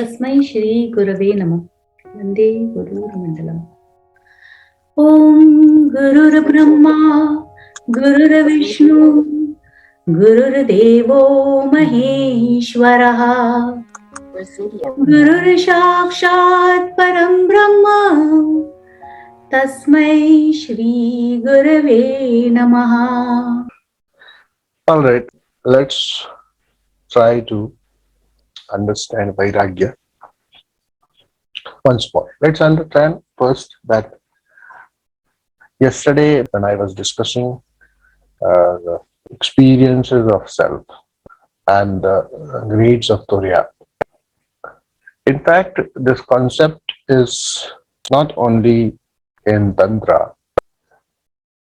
तस्मै श्री गुरवे नमः. वंदे गुरुर्मंडलम्. ओम गुरुर्ब्रह्मा गुरुर्विष्णु गुरुर्देवो महेश्वरः. गुरुर्साक्षात् परं ब्रह्म तस्मै श्री गुरवे नमः. All right, let's try to understand vairagya once more. Let's understand first that yesterday when I was discussing the experiences of self and the grades of Turiya, in fact, this concept is not only in Tantra,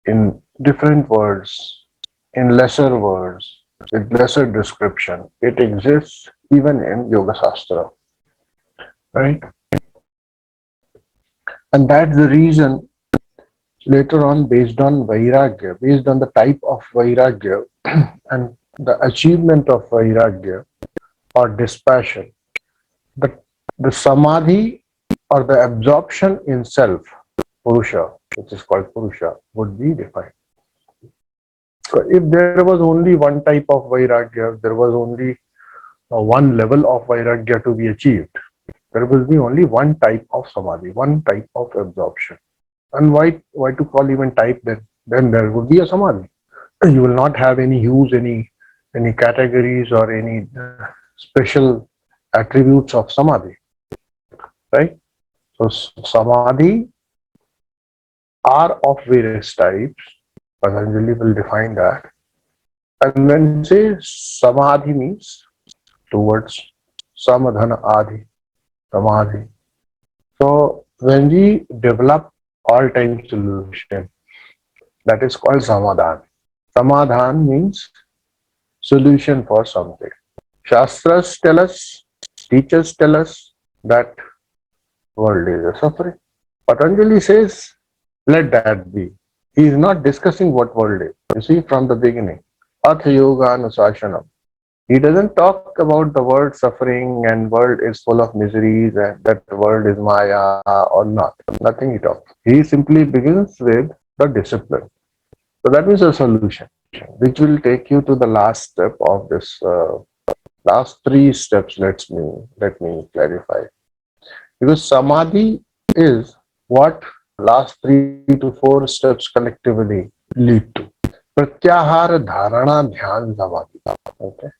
in different words, in lesser words, with lesser description, it exists even in Yoga Shastra, right? And that's the reason later on, based on vairagya, based on the type of vairagya and the achievement of vairagya or dispassion, the samadhi or the absorption in self, purusha, which is called purusha, would be defined. So if there was only one type of vairagya, there was only one level of vairagya to be achieved, there will be only one type of samadhi, one type of absorption. And why to call even type then? Then there would be a samadhi. You will not have any use, any categories or any special attributes of samadhi, right? So samadhi are of various types. Patanjali will define that. And when say samadhi means two words, samadhana adi, samadhi. So when we develop all-time solution, that is called samadhan. Samadhan means solution for something. Shastras tell us, teachers tell us that world is a suffering. Patanjali says, let that be. He is not discussing what world is. You see, from the beginning. Atha yoga anusashanam. He doesn't talk about the world suffering and world is full of miseries and that the world is maya or not. Nothing he talks. He simply begins with the discipline. So that means a solution, which will take you to the last step of this. Last three steps. Let me clarify. Because samadhi is what last 3 to 4 steps collectively lead to. Pratyahara dharana dhyan samadhi. Okay.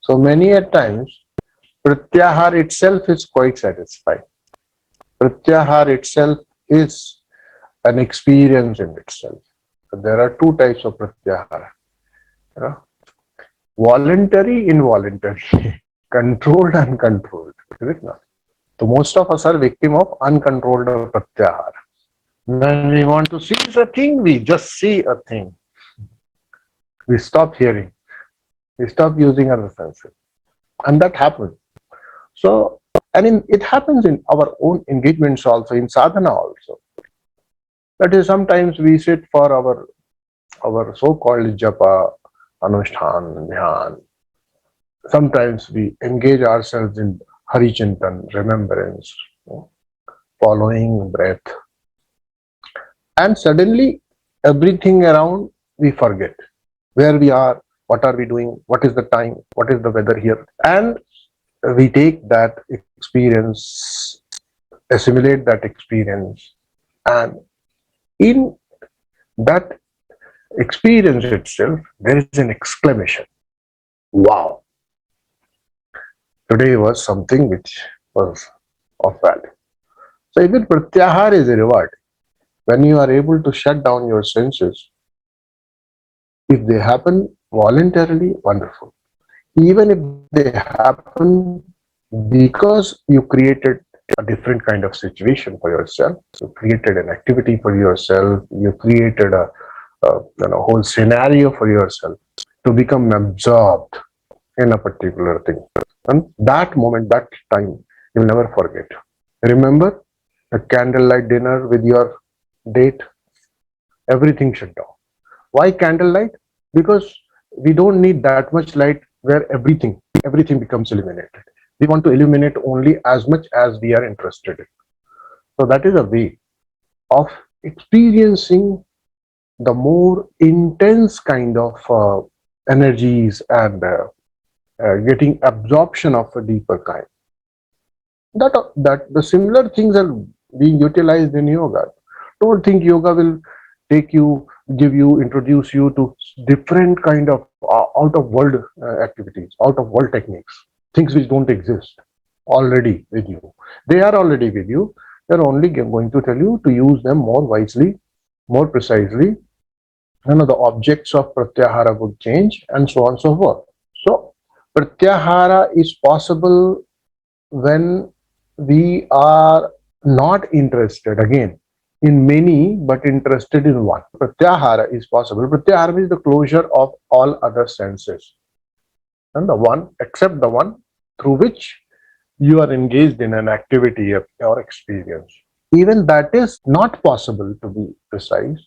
So many a times, pratyahar itself is quite satisfying. Pratyahar itself is an experience in itself. So there are two types of pratyahara. Voluntary, involuntary, controlled, uncontrolled. Is it not? So most of us are victim of uncontrolled pratyahara. When we want to see a thing, we just see a thing. We stop hearing. We stop using our senses. And that happens. So, and it happens in our own engagements also, in sadhana also. That is, sometimes we sit for our so-called japa, anushtan, dhyan. Sometimes we engage ourselves in Hari Chintan, remembrance, following breath. And suddenly, everything around we forget. Where we are, what are we doing, what is the time, what is the weather here. And we take that experience, assimilate that experience. And in that experience itself, there is an exclamation. Wow! Today was something which was of value. So even pratyahar is a reward. When you are able to shut down your senses, if they happen voluntarily, wonderful. Even if they happen because you created a different kind of situation for yourself, you created an activity for yourself, you created a whole scenario for yourself to become absorbed in a particular thing. And that moment, that time, you'll never forget. Remember a candlelight dinner with your date? Everything shut down. Why candlelight? Because we don't need that much light where everything becomes illuminated. We want to illuminate only as much as we are interested in. So that is a way of experiencing the more intense kind of energies and getting absorption of a deeper kind. That the similar things are being utilized in yoga. Don't think yoga will take you, give you, introduce you to different kind of out of world activities, out of world techniques, things which don't exist already with you. They are already with you. They're only going to tell you to use them more wisely, more precisely. The objects of pratyahara would change and so on and so forth. So pratyahara is possible when we are not interested again in many but interested in one. Pratyahara is possible. Pratyahara means the closure of all other senses, and the one except the one through which you are engaged in an activity or experience. Even that is not possible, to be precise,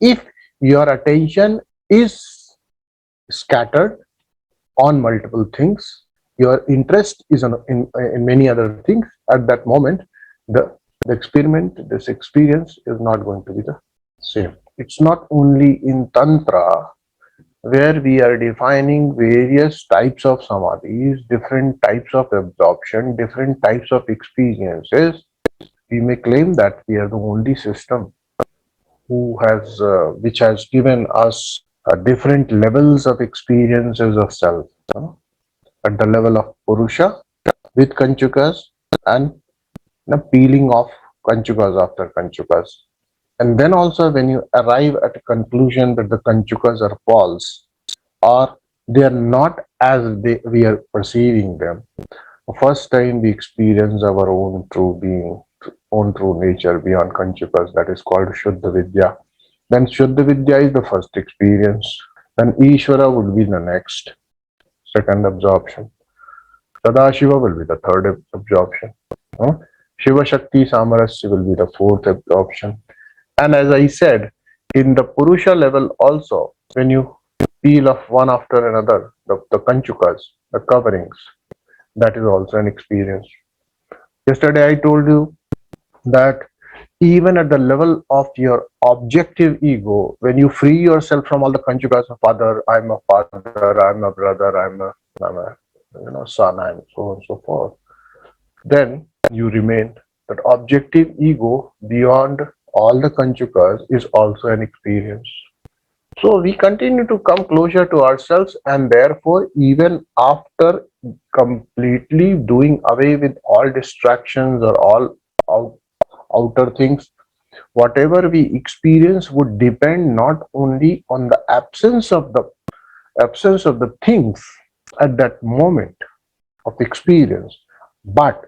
if your attention is scattered on multiple things. Your interest is in many other things. At that moment, the experiment, this experience is not going to be the same. It's not only in Tantra where we are defining various types of samadhis, different types of absorption, different types of experiences. We may claim that we are the only system which has given us different levels of experiences of self. At the level of Purusha with Kanchukas and the peeling off Kanchukas after Kanchukas. And then also when you arrive at a conclusion that the Kanchukas are false or they are not as we are perceiving them, the first time we experience our own true being, own true nature beyond Kanchukas, that is called Shuddha Vidya. Then Shuddha Vidya is the first experience. Then Ishvara would be the next, second absorption. Sadashiva will be the third absorption. Shiva Shakti Samarasya will be the fourth absorption. And as I said, in the Purusha level also, when you peel off one after another, the Kanchukas, the coverings, that is also an experience. Yesterday I told you that even at the level of your objective ego, when you free yourself from all the Kanchukas of I'm a father, I'm a brother, I'm a son, and so on and so forth, then you remain. That objective ego beyond all the Kanchukas is also an experience. So we continue to come closer to ourselves, and therefore even after completely doing away with all distractions or all outer things, whatever we experience would depend not only on the absence of the things at that moment of experience, but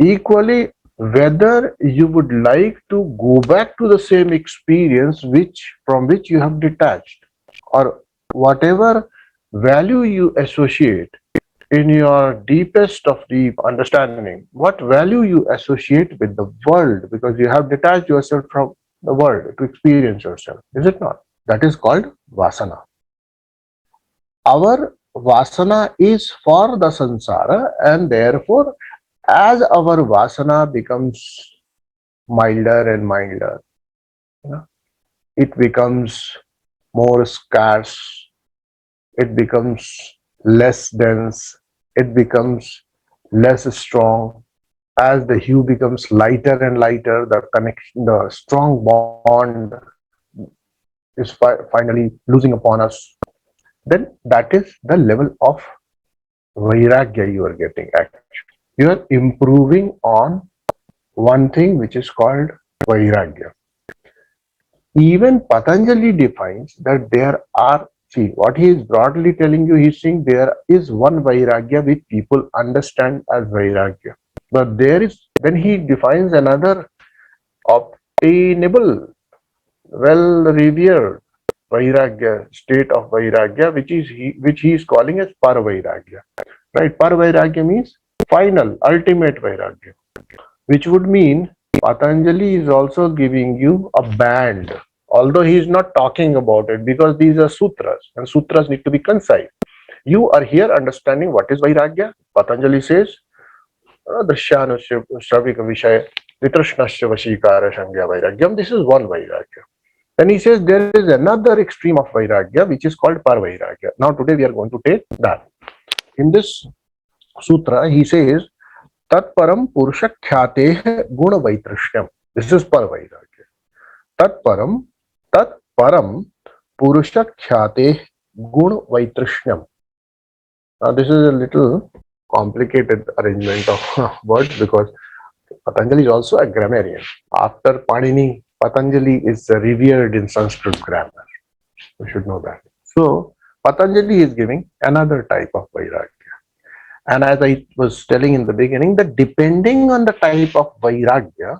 equally whether you would like to go back to the same experience from which you have detached, or whatever value you associate in your deepest of deep understanding, what value you associate with the world, because you have detached yourself from the world to experience yourself, is it not? That is called vasana. Our vasana is for the sansara, and therefore as our vasana becomes milder and milder, it becomes more scarce, it becomes less dense, it becomes less strong. As the hue becomes lighter and lighter, the connection, the strong bond is finally losing upon us. Then that is the level of vairagya you are getting. Actually, you are improving on one thing which is called vairagya. Even Patanjali defines that there are, see, what he is broadly telling you, he's saying there is one vairagya which people understand as vairagya. But there is, then he defines another obtainable, well-revered vairagya, state of vairagya, which he is calling as para-vairagya. Right? Para-vairagya means final, ultimate vairagya, which would mean Patanjali is also giving you a band, although he is not talking about it, because these are sutras and sutras need to be concise. You are here understanding what is vairagya. Patanjali says Drishyanu Vishaya Vitrishnasya Vashikara Shangya Vairagyam. This is one vairagya. Then he says there is another extreme of vairagya which is called para-vairagya. Now today we are going to take that. In this sutra he says Tat param purusha khyate guna vaitrishyam. This is para-vairagya. Tat param purusha khyate guna vaitrishyam. Now this is a little complicated arrangement of words because Patanjali is also a grammarian. After Panini, Patanjali is revered in Sanskrit grammar. We should know that. So Patanjali is giving another type of vairagya. And as I was telling in the beginning, that depending on the type of vairagya,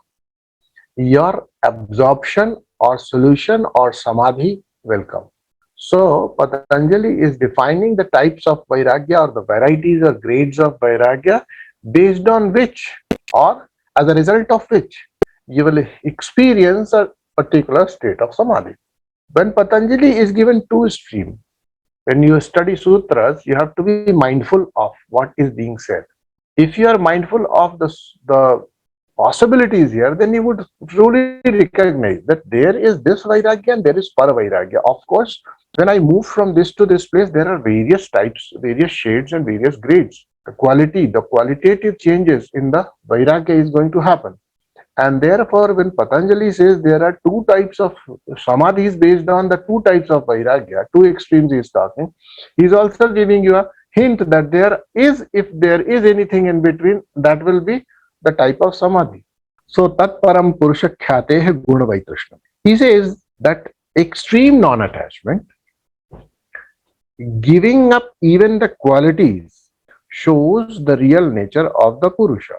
your absorption or solution or samadhi will come. So Patanjali is defining the types of vairagya or the varieties or grades of vairagya based on which or as a result of which you will experience a particular state of samadhi. When Patanjali is given two streams, when you study sutras, you have to be mindful of what is being said. If you are mindful of the possibilities here, then you would truly recognize that there is this vairagya and there is para-vairagya. Of course, when I move from this to this place, there are various types, various shades and various grades. The qualitative changes in the vairagya is going to happen. And therefore, when Patanjali says there are two types of samadhis based on the two types of vairagya, two extremes he is talking, he is also giving you a hint that there is, if there is anything in between, that will be the type of samadhi. So, tat param purusha khyate guna vaitrishnam. He says that extreme non-attachment, giving up even the qualities, shows the real nature of the Purusha.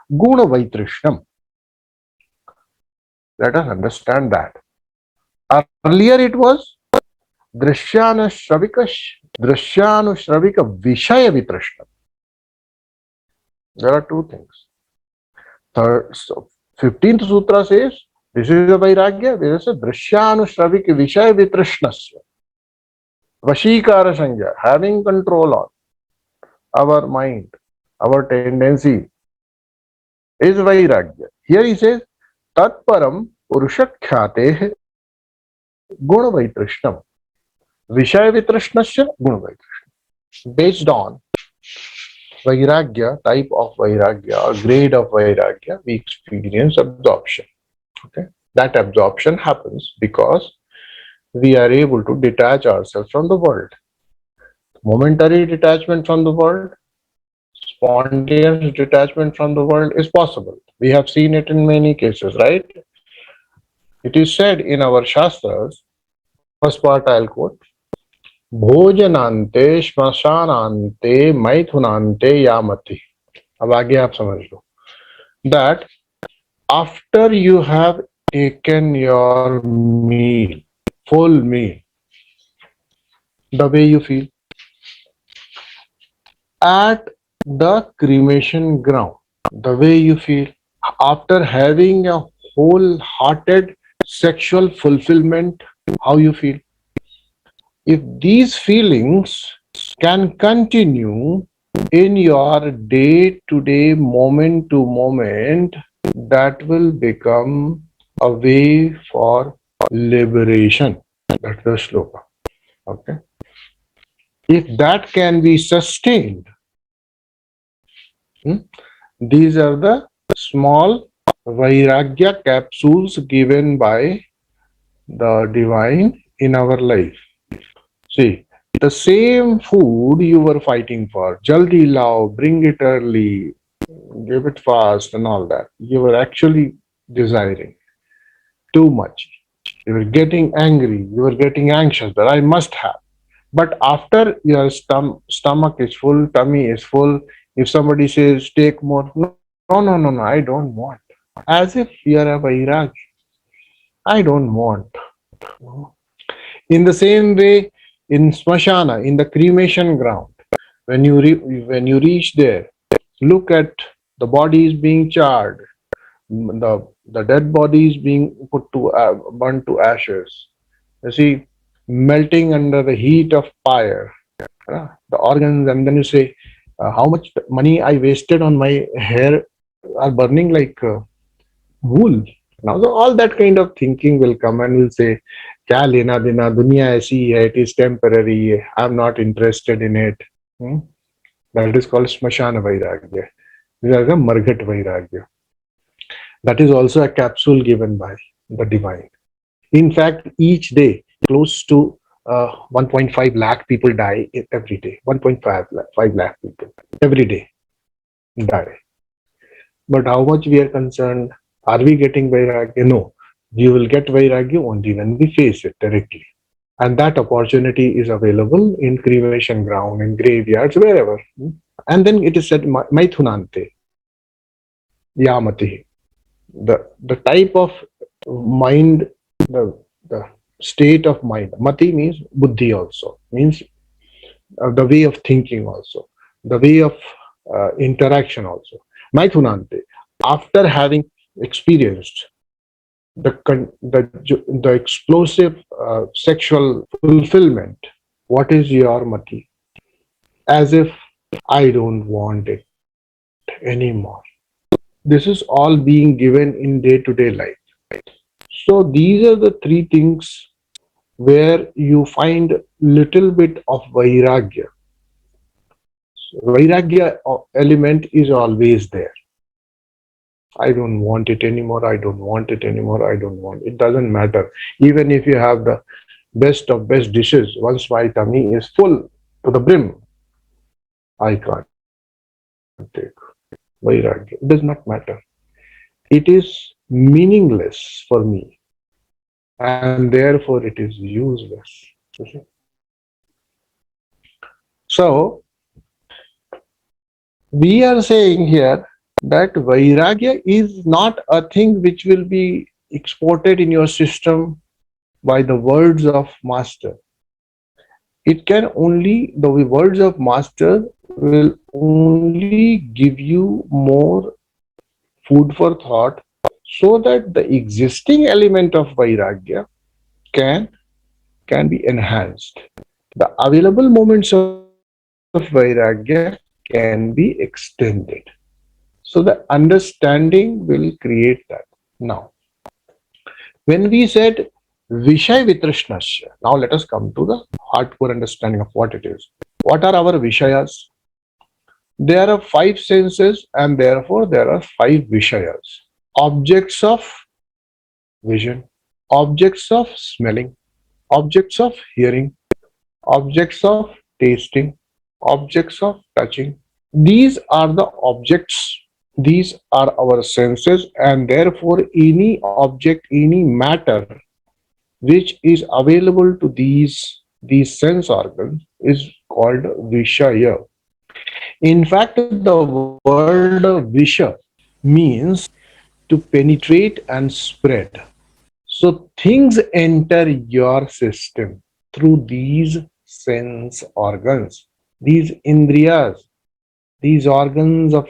Guna vaitrishnam. Let us understand that. Earlier it was Drishyanu Shravika Vishaya Vitrishna. There are two things. 15th Sutra says, this is a vairagya, this is a Drishyanu Shravika Vishaya Vitrishnasya. Vashikara Sangya, having control on our mind, our tendency, is vairagya. Here he says, Tat param purusha khyate guna vaitrishnam. Vishaya vitrishnasya guna vaitrishnam. Based on vairagya, type of vairagya or grade of vairagya, we experience absorption. Okay? That absorption happens because we are able to detach ourselves from the world. Momentary detachment from the world, spontaneous detachment from the world is possible. We have seen it in many cases, right? It is said in our Shastras, first part I'll quote, भोजनांते श्मशानांते मैथुनांते यामति. अब आगे आप समझ लो. That after you have taken your meal, full meal, the way you feel, at the cremation ground, the way you feel, after having a wholehearted sexual fulfillment, how you feel. If these feelings can continue in your day-to-day, moment-to-moment, that will become a way for liberation. That's the shloka. Okay. If that can be sustained, these are the small vairagya capsules given by the divine in our life. See, the same food you were fighting for, jaldi lao, bring it early, give it fast and all that, you were actually desiring too much. You were getting angry, you were getting anxious that I must have. But after your stomach is full, tummy is full, if somebody says take more, no, I don't want. As if you are a vairag. I don't want. In the same way, in smashana, in the cremation ground, when you reach there, look at the bodies being charred, the dead bodies being put to burnt to ashes. You see, melting under the heat of fire, the organs, and then you say, how much money I wasted on my hair are burning like wool. Now, so all that kind of thinking will come and will say, "Kya lena dena? Dunya aisi hai. It is temporary. I'm not interested in it." Hmm? That is called Smashana Vairagya. This is a Margat Vairagya. That is also a capsule given by the divine. In fact, each day, close to 1.5 lakh people die every day. 1.5 lakh, 5 lakh people every day die. But how much we are concerned? Are we getting Vairagya? No. We will get Vairagya only when we face it directly. And that opportunity is available in cremation ground, in graveyards, wherever. And then it is said, Maithunante, Yamati. The type of mind, the state of mind. Mati means buddhi also, means the way of thinking also, the way of interaction also. Maithunante, after having experienced the explosive sexual fulfillment, what is your mati? As if I don't want it anymore. This is all being given in day-to-day life. So these are the three things where you find little bit of vairagya. Vairagya element is always there. I don't want it anymore. I don't want it anymore. I don't want it. Doesn't matter. Even if you have the best of best dishes, once my tummy is full to the brim, I can't take vairagya. It does not matter. It is meaningless for me, and therefore it is useless. So we are saying here that vairagya is not a thing which will be exported in your system by the words of master. It can only, the words of master will only give you more food for thought so that the existing element of vairagya can be enhanced. The available moments of vairagya can be extended. So the understanding will create that. Now, when we said Vishay Vitrishnasya, now let us come to the hardcore understanding of what it is. What are our Vishayas? There are 5 senses and therefore there are 5 Vishayas. Objects of vision, objects of smelling, objects of hearing, objects of tasting, objects of touching. These are the objects, these are our senses, and therefore any object, any matter which is available to these sense organs is called Vishaya. In fact, the word Visha means to penetrate and spread. So things enter your system through these sense organs, these indriyas, these organs of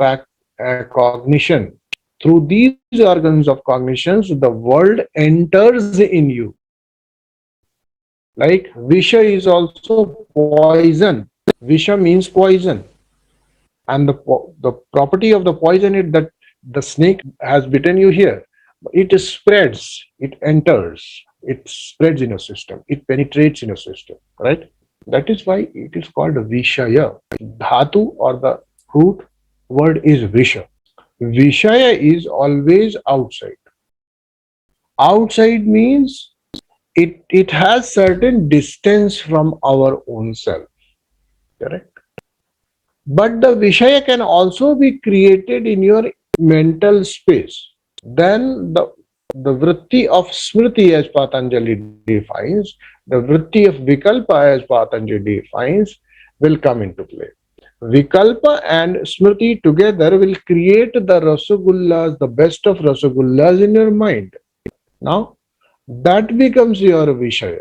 cognition. Through these organs of cognitions, the world enters in you. Like Visha is also poison. Visha means poison. And the property of the poison is that the snake has bitten you here. It spreads, it enters, it spreads in your system, it penetrates in your system, right? That is why it is called Vishaya. Dhatu or the root word is Visha. Vishaya is always outside. Outside means it has certain distance from our own self, correct? But the Vishaya can also be created in your mental space. Then the vritti of Smriti, as Patanjali defines, the vritti of Vikalpa, as Patanjali defines, will come into play. Vikalpa and Smriti together will create the Rasagullas, the best of Rasagullas in your mind. Now, that becomes your Vishaya.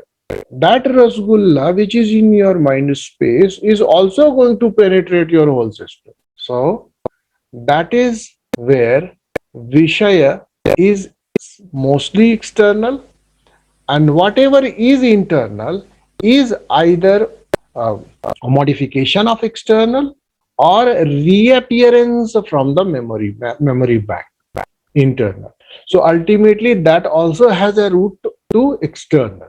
That Rasgulla which is in your mind space is also going to penetrate your whole system. So, that is where Vishaya is mostly external, and whatever is internal is either a modification of external or reappearance from the memory bank internal. So ultimately that also has a route to external.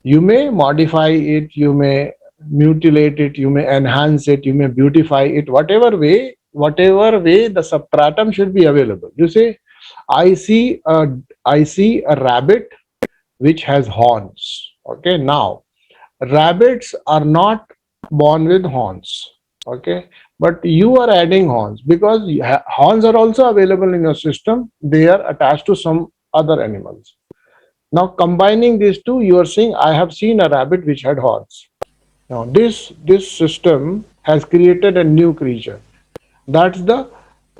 You may modify it, you may mutilate it, you may enhance it, you may beautify it, whatever way the substratum should be available. You say, I see a rabbit which has horns. Okay, now rabbits are not born with horns. Okay, but you are adding horns because horns are also available in your system. They are attached to some other animals. Now combining these two, you are saying I have seen a rabbit which had horns. Now this system has created a new creature. That's the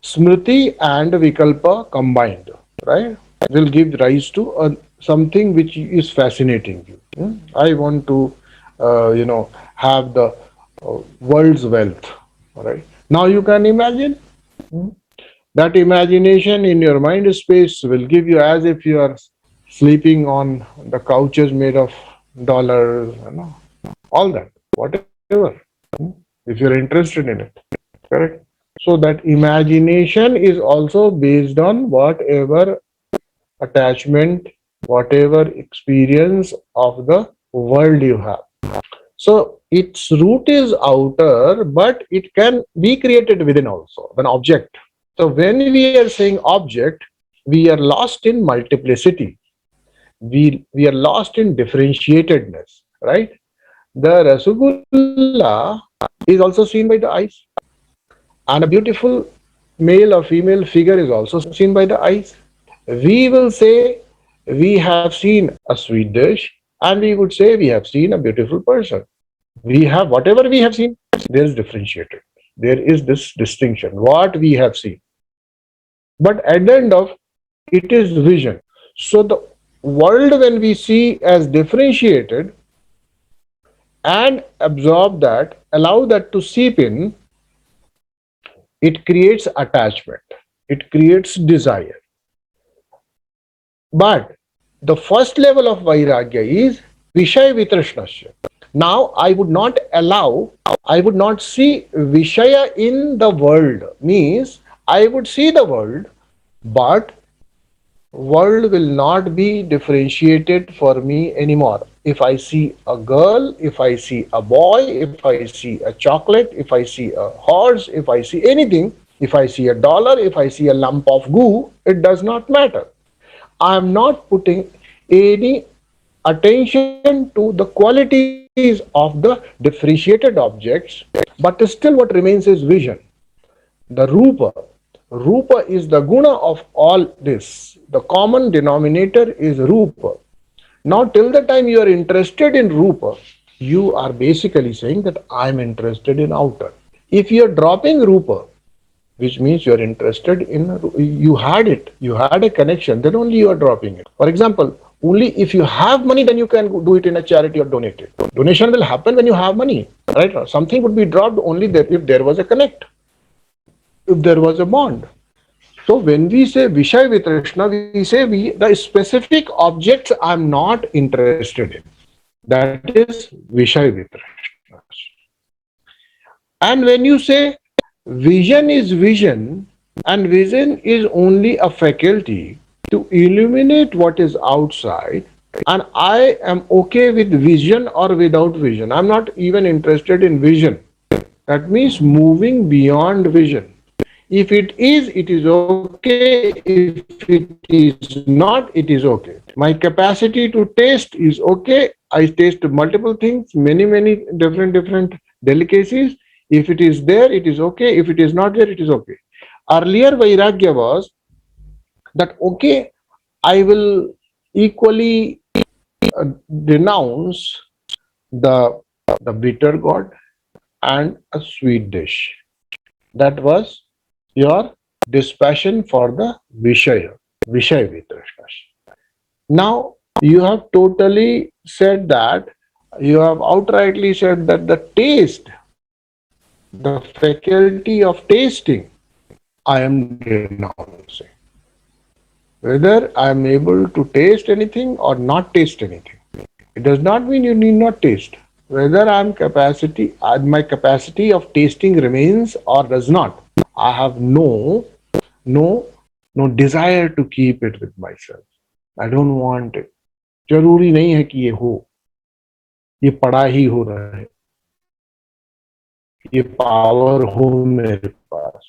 Smriti and Vikalpa combined, right? Will give rise to something which is fascinating you. I want to, have the world's wealth, right? Now you can imagine. hmm, That imagination in your mind space will give you as if you are sleeping on the couches made of dollars, all that, whatever. If you're interested in it, correct? So that imagination is also based on whatever attachment, whatever experience of the world you have. So its root is outer, but it can be created within also, an object. So when we are saying object, we are lost in multiplicity. We are lost in differentiatedness, right? The Rasgulla is also seen by the eyes, and a beautiful male or female figure is also seen by the eyes. We will say we have seen a sweet dish, and we would say we have seen a beautiful person. We have whatever we have seen, there is differentiated. There is this distinction, what we have seen. But at the end of it is vision. So the world when we see as differentiated and absorb that, allow that to seep in, it creates attachment, it creates desire. But the first level of vairagya is Vishaya Vitrashnasya. Now I would not allow, I would not see Vishaya in the world. Means I would see the world, but world will not be differentiated for me anymore. If I see a girl, if I see a boy, if I see a chocolate, if I see a horse, if I see anything, if I see a dollar, if I see a lump of goo, it does not matter. I am not putting any attention to the qualities of the differentiated objects, but still what remains is vision. The Rupa. Rupa is the guna of all this. The common denominator is Rupa. Now, till the time you are interested in Rupa, you are basically saying that I am interested in outer. If you are dropping Rupa, which means you are interested in, you had it, you had a connection, then only you are dropping it. For example, only if you have money, then you can do it in a charity or donate it. Donation will happen when you have money, right? Something would be dropped only if there was a connect, if there was a bond. So when we say Vishaya Vitrashna, we say the specific objects I'm not interested in. That is Vishaya Vitrashna. And when you say vision is vision, and vision is only a faculty to illuminate what is outside, and I am okay with vision or without vision. I'm not even interested in vision. That means moving beyond vision. If it is okay. If it is not, it is okay. My capacity to taste is okay. I taste multiple things, many different delicacies. If it is there, it is okay. If it is not there, it is okay. Earlier Vairagya was that okay, I will equally denounce the bitter god and a sweet dish. That was your dispassion for the Vishaya Vitrashna. Now you have totally said that, you have outrightly said that the taste, the faculty of tasting, I am denouncing. Whether I am able to taste anything or not taste anything, it does not mean you need not taste. Whether my capacity of tasting remains or does not, I have no, no desire to keep it with myself. I don't want it. जरूरी नहीं है कि ये हो, ये पड़ा ही हो रहा है, ये पावर हो मेरे पास,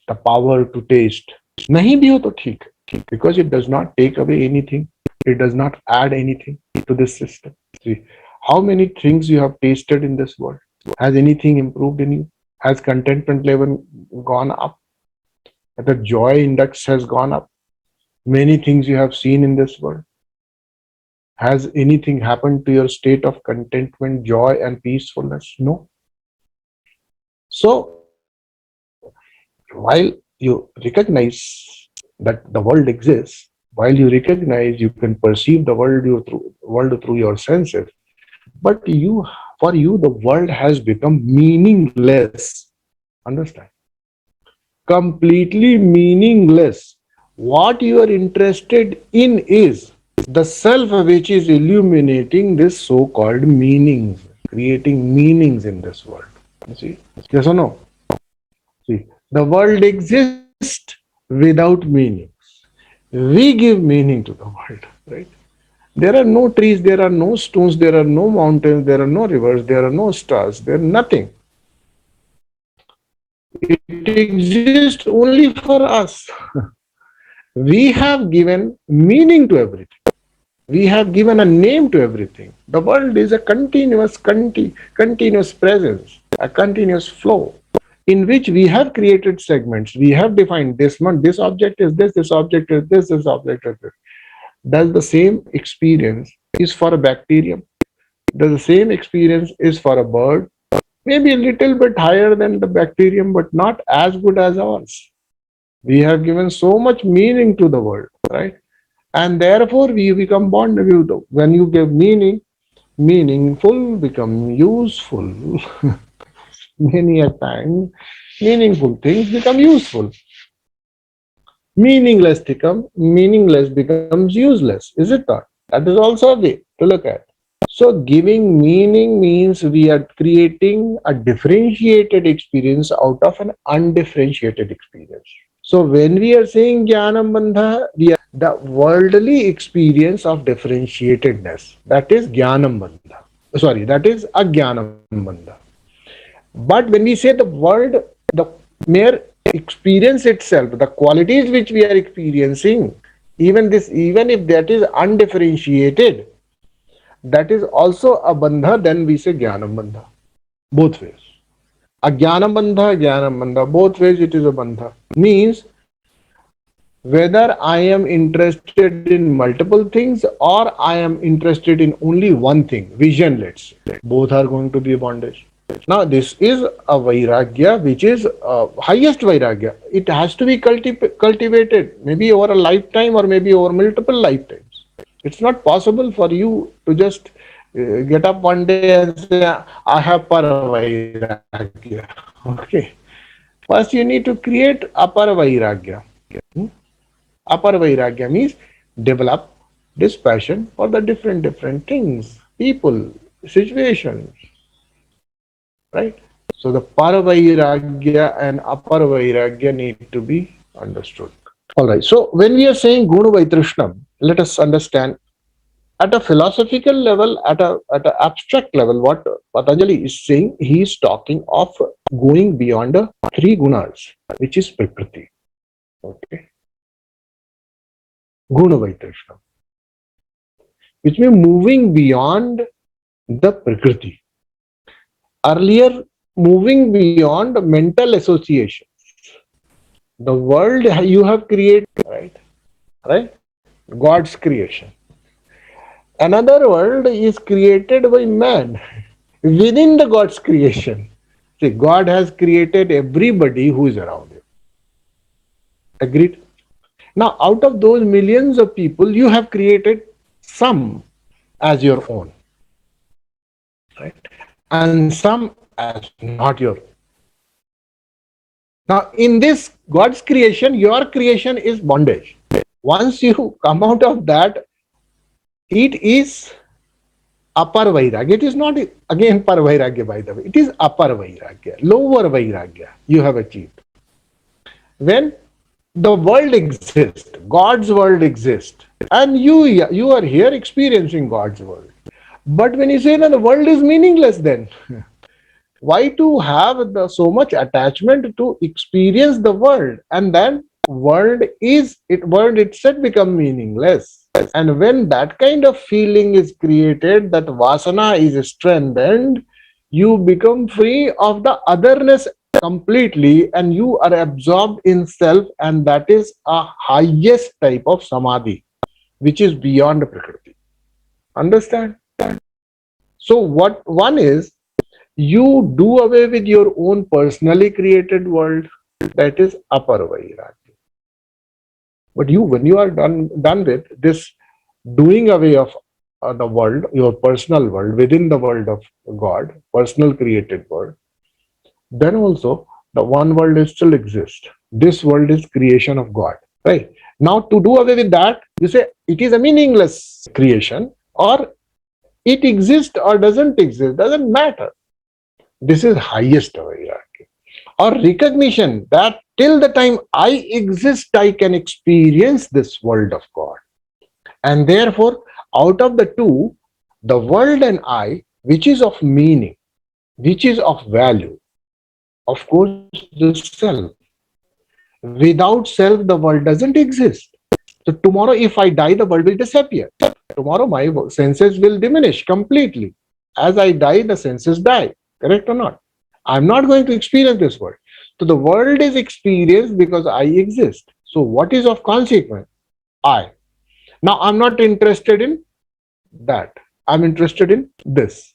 the power to taste. नहीं भी हो तो ठीक है, because it does not take away anything, it does not add anything to this system. See, how many things you have tasted in this world? Has anything improved in you? Has contentment level gone up? The joy index has gone up? Many things you have seen in this world. Has anything happened to your state of contentment, joy, and peacefulness? No. So, while you recognize that the world exists, while you recognize you can perceive the world through your senses, but for you, the world has become meaningless. Understand? Completely meaningless. What you are interested in is the self which is illuminating this so-called meanings, creating meanings in this world. You see? Yes or no? See, the world exists without meanings. We give meaning to the world, right? There are no trees, there are no stones, there are no mountains, there are no rivers, there are no stars, there is nothing. It exists only for us. We have given meaning to everything. We have given a name to everything. The world is a continuous presence, a continuous flow in which we have created segments. We have defined this one, this object is this object is this object is this. Does the same experience is for a bacterium? Does the same experience is for a bird? Maybe a little bit higher than the bacterium, but not as good as ours. We have given so much meaning to the world, right? And therefore we become bonded with it. When you give meaning, meaningful become useful. Many a time, meaningful things become useful. Meaningless becomes useless, is it not? That is also a way to look at. So giving meaning means we are creating a differentiated experience out of an undifferentiated experience. So when we are saying Jnanam Bandha, we are the worldly experience of differentiatedness. That is Jnanam Bandha. Sorry, that is Ajnanam Bandha. But when we say the world, the mere experience itself, the qualities which we are experiencing, even if that is undifferentiated, that is also a bandha, then we say Jnanam Bandha. Both ways. Ajnanam Bandha, both ways it is a bandha. Means whether I am interested in multiple things or I am interested in only one thing, vision, let's say, both are going to be a bondage. Now this is a vairagya which is highest vairagya. It has to be cultivated maybe over a lifetime or maybe over multiple lifetimes. It's not possible for you to just get up one day and say, I have para-vairagya. Okay. First you need to create apara-vairagya. Apara-vairagya means develop this passion for the different things, people, situations. Right? So the para-vairagya and apara-vairagya need to be understood. Alright, so when we are saying Guna Vaitrishnam, let us understand at a philosophical level, at an abstract level, what Patanjali is saying, he is talking of going beyond the three gunas, which is Prakriti. Okay. Guna Vaitrishnam, which means moving beyond the Prakriti. Earlier, moving beyond mental associations. The world you have created, right? God's creation. Another world is created by man within the God's creation. See, God has created everybody who is around you. Agreed? Now, out of those millions of people, you have created some as your own, right? And some as not your own. Now, in this God's creation, your creation is bondage. Once you come out of that, it is upper vairagya. It is not again para vairagya, by the way. It is upper vairagya, lower vairagya you have achieved. When the world exists, God's world exists, and you are here experiencing God's world. But when you say that the world is meaningless, then why to have so much attachment to experience the world, and then world itself become meaningless. And when that kind of feeling is created, that vasana is strengthened, you become free of the otherness completely, and you are absorbed in self, and that is a highest type of samadhi, which is beyond prakriti. Understand? So what one is, you do away with your own personally created world, that is upper vairagya. But when you are done with this doing away of the world, your personal world within the world of God, personal created world, then also the one world is still exists. This world is creation of God, right? Now to do away with that, you say it is a meaningless creation, or it exists or doesn't exist, doesn't matter. This is highest vairagya. Or recognition that till the time I exist, I can experience this world of God. And therefore, out of the two, the world and I, which is of meaning, which is of value, of course, the self. Without self, the world doesn't exist. So tomorrow, if I die, the world will disappear. Tomorrow, my senses will diminish completely. As I die, the senses die. Correct or not? I'm not going to experience this world. So the world is experienced because I exist. So what is of consequence? I. Now I'm not interested in that. I'm interested in this.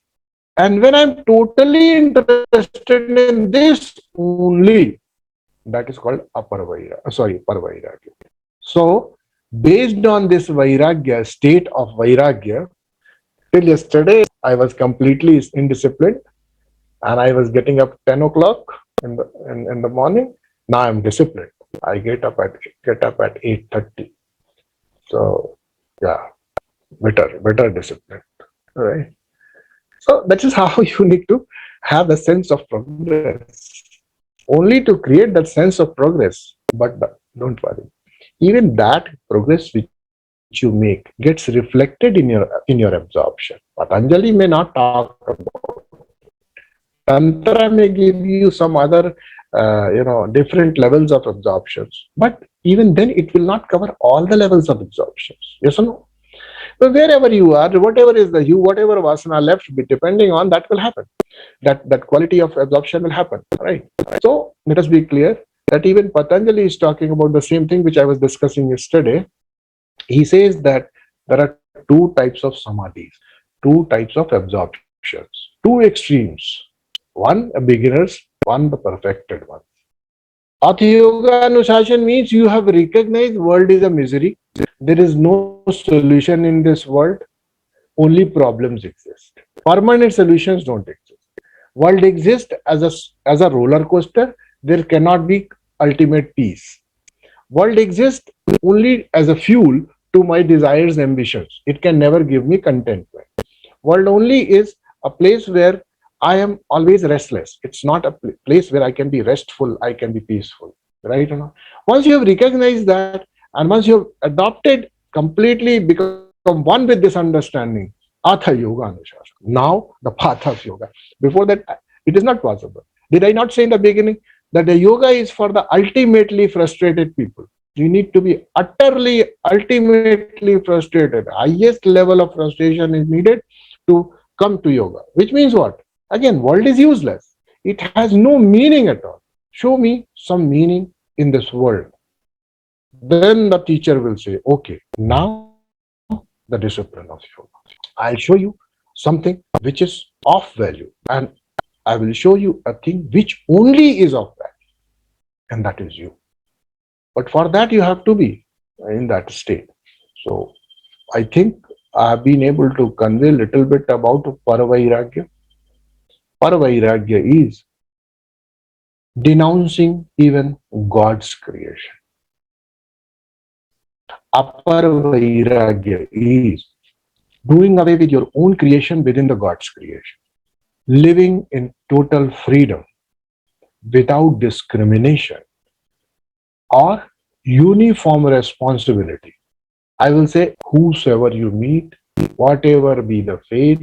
And when I'm totally interested in this only, that is called paravairagya. So based on this vairagya, state of vairagya, till yesterday I was completely indisciplined, and I was getting up 10 o'clock in the morning. Now I'm disciplined. I get up at 8:30. So yeah, better discipline. Right. So that is how you need to have a sense of progress. Only to create that sense of progress. But don't worry. Even that progress which you make gets reflected in your absorption. Patanjali may not talk about Tantra, may give you some other, different levels of absorptions. But even then, it will not cover all the levels of absorptions. Yes or no? So wherever you are, whatever is whatever vasana left, depending on that will happen. That quality of absorption will happen. Right. So let us be clear that even Patanjali is talking about the same thing which I was discussing yesterday. He says that there are two types of samadhis, two types of absorptions, two extremes. One a beginners, one the perfected one. Atha yoga anushasan means you have recognized world is a misery. There is no solution in this world. Only problems exist. Permanent solutions don't exist. World exists as a roller coaster. There cannot be ultimate peace. World exists only as a fuel to my desires, ambitions. It can never give me contentment. World only is a place where I am always restless. It's not a place where I can be restful, I can be peaceful. Right or not? Once you have recognized that, and once you have adopted completely, become one with this understanding, Atha Yoga Anushasana. Now the path of yoga. Before that, it is not possible. Did I not say in the beginning that the yoga is for the ultimately frustrated people? You need to be ultimately frustrated. Highest level of frustration is needed to come to yoga. Which means what? Again, world is useless. It has no meaning at all. Show me some meaning in this world. Then the teacher will say, okay, now the discipline of yoga. I'll show you something which is of value, and I will show you a thing which only is of value, and that is you. But for that, you have to be in that state. So I think I have been able to convey a little bit about para-vairagya. Para-vairagya is denouncing even God's creation. Apar-vairagya is doing away with your own creation within the God's creation, living in total freedom without discrimination or uniform responsibility. I will say, whosoever you meet, whatever be the faith,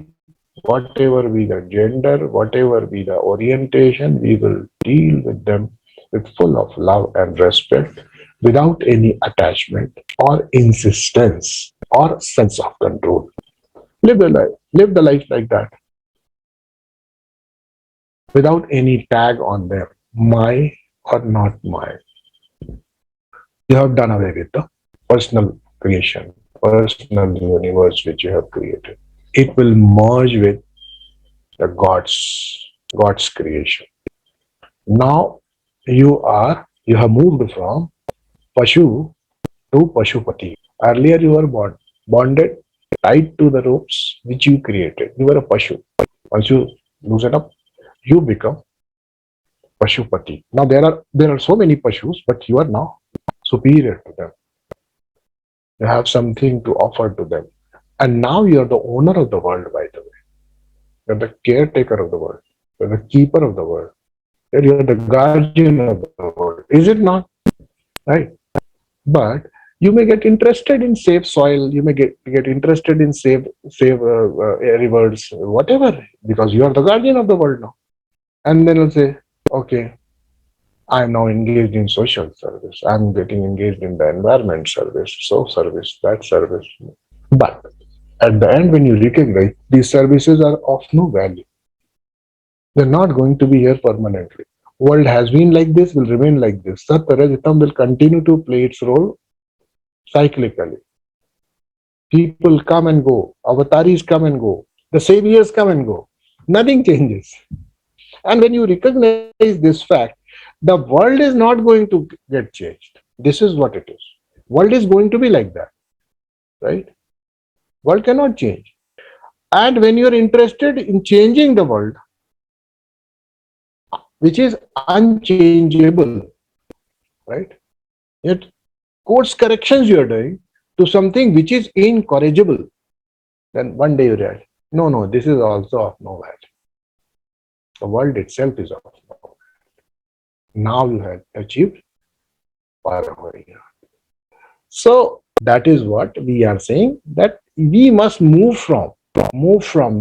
whatever be the gender, whatever be the orientation, we will deal with them with full of love and respect without any attachment or insistence or sense of control. Live the life like that without any tag on them, my or not my. You have done away with the personal creation, personal universe which you have created. It will merge with the God's creation. Now you have moved from Pashu to Pashupati. Earlier you were bonded, tied to the ropes which you created. You were a Pashu. Once you loosen up, you become Pashupati. Now there are so many Pashus, but you are now superior to them. You have something to offer to them. And now you are the owner of the world, by the way. You're the caretaker of the world. You're the keeper of the world. You're the guardian of the world. Is it not? Right? But you may get interested in safe soil. You may get interested in save rivers, whatever, because you are the guardian of the world now. And then you'll say, okay, I'm now engaged in social service. I'm getting engaged in the environment service, so service, that service. But at the end, when you recognize these services are of no value, they're not going to be here permanently. World has been like this, will remain like this. Sat Rajatam will continue to play its role cyclically. People come and go, avataris come and go, the saviors come and go. Nothing changes. And when you recognize this fact, the world is not going to get changed. This is what it is. World is going to be like that, right? World cannot change. And when you're interested in changing the world, which is unchangeable, right? Yet course corrections you are doing to something which is incorrigible, then one day you realize, no, this is also of no value. The world itself is of no value. Now you have achieved para-apara. So that is what we are saying, that we must move from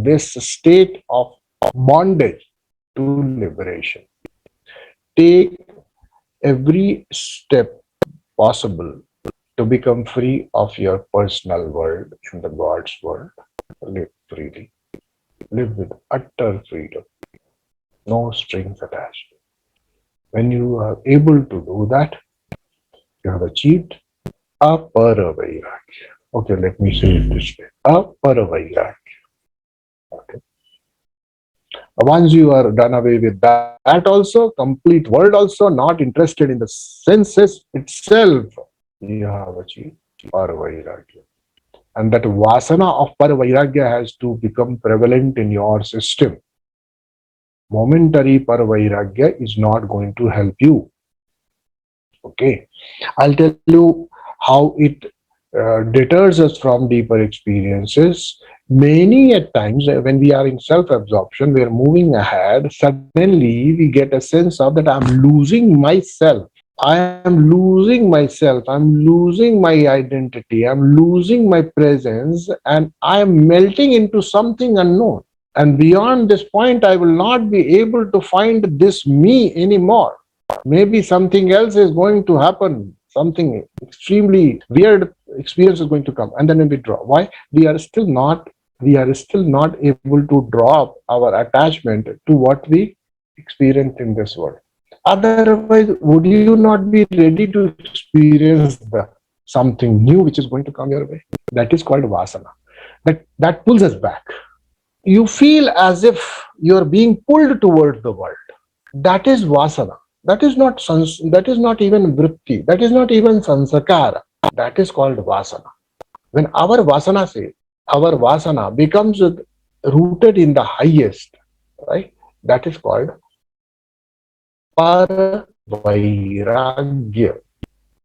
this state of bondage to liberation. Take every step possible to become free of your personal world in the God's world. Live freely. Live with utter freedom. No strings attached. When you are able to do that, you have achieved a para-vairagya. Okay, let me say it this way. A para-vairagya. Okay. Once you are done away with that also, complete world also, not interested in the senses itself, you have achieved para-vairagya. And that vasana of para-vairagya has to become prevalent in your system. Momentary para-vairagya is not going to help you. Okay, I'll tell you how it deters us from deeper experiences. Many at times when we are in self-absorption, we are moving ahead, suddenly we get a sense of that I'm losing myself. I am losing myself. I'm losing my identity. I'm losing my presence, and I am melting into something unknown. And beyond this point, I will not be able to find this me anymore. Maybe something else is going to happen. Something extremely weird experience is going to come, and then we withdraw. Why? We are still not able to drop our attachment to what we experience in this world. Otherwise, would you not be ready to experience the something new which is going to come your way? That is called vasana. That pulls us back. You feel as if you're being pulled towards the world. That is vasana. That is not even vritti. That is not even sansakara. That is called vasana. When our vasana becomes rooted in the highest, right? That is called para-vairagya.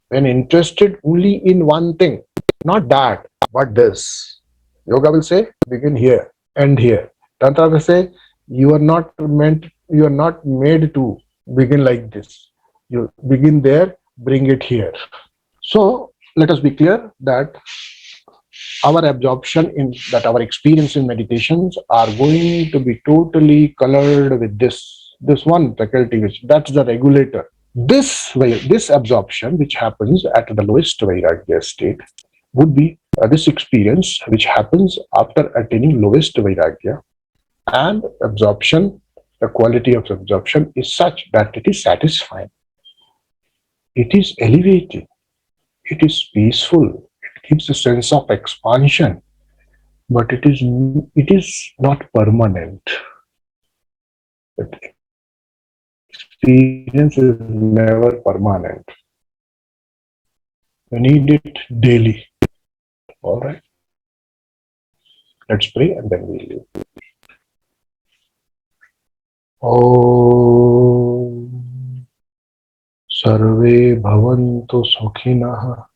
When interested only in one thing, not that, but this. Yoga will say begin here, end here. Tantra will say you are not made to begin like this. You begin there, bring it here. So let us be clear that our absorption in that our experience in meditations are going to be totally colored with this one faculty, which that's the regulator. This absorption, which happens at the lowest vairagya state, would be this experience which happens after attaining lowest vairagya, and absorption, the quality of absorption is such that it is satisfying, it is elevating, it is peaceful, it gives a sense of expansion, but it is not permanent. That experience is never permanent. You need it daily. All right. Let's pray and then we'll leave. Om Sarve Bhavantu Sukhinah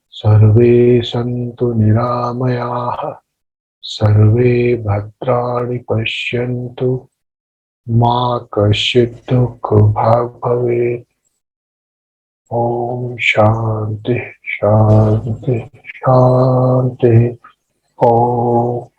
Sarve Santu Niramayah Sarve Bhadrani Pashyantu Ma Kashit Dukha Bhavet. Om Shanti Shanti Shanti. Om